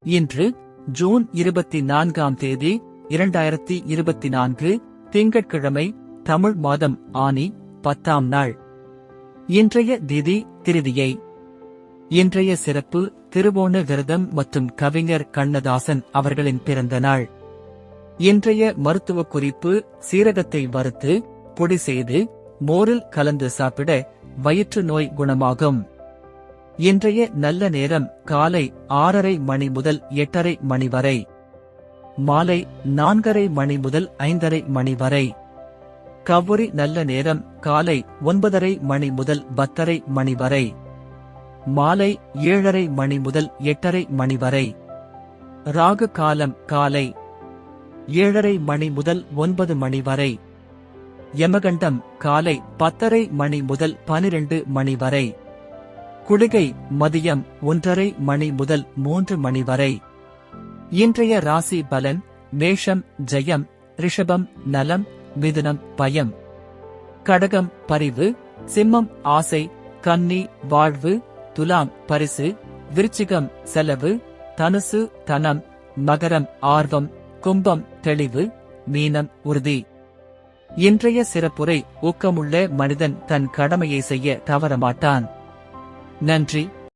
இன்று ஜூன் 24ஆம் தேதி 2024 திங்கட்கிழமை, தமிழ் மாதம் ஆனி 10ஆம் நாள். இன்றைய திதி திருதியை. இன்றைய சிறப்பு திருவோண விரதம் மற்றும் கவிஞர் கண்ணதாசன் அவர்களின் பிறந்த நாள். இன்றைய மருத்துவ குறிப்பு: சீரகத்தை வறுத்து பொடி செய்து மோரில் கலந்து சாப்பிட வயிற்று நோய் குணமாகும். இன்றைய நல்ல நேரம் காலை 6:30 மணி முதல் 8:30 மணி வரை, மாலை 4:30 மணி முதல் 5:30 மணி வரை. கௌரி நல்ல நேரம் காலை 9:30 மணி முதல் 10:30 மணி வரை, மாலை 7:30 மணி முதல் 8:30 மணி வரை. ராகு காலம் காலை 7:30 மணி முதல் 9 மணி வரை. யமகண்டம் காலை 10:30 மணி முதல் 12 மணி வரை. குளிகை மதியம் 1:30 மணி முதல் 3 மணி வரை. இன்றைய ராசி பலன்: மேஷம் ஜெயம், ரிஷபம் நலம், மிதுனம் பயம், கடகம் பரிவு, சிம்மம் ஆசை, கன்னி வாழ்வு, துலாம் பரிசு, விருச்சிகம் செலவு, தனுசு தனம், மகரம் ஆர்வம், கும்பம் தெளிவு, மீனம் உறுதி. இன்றைய சிறப்புரை: ஊக்கமுள்ள மனிதன் தன் கடமையை செய்ய தவறமாட்டான். நன்றி.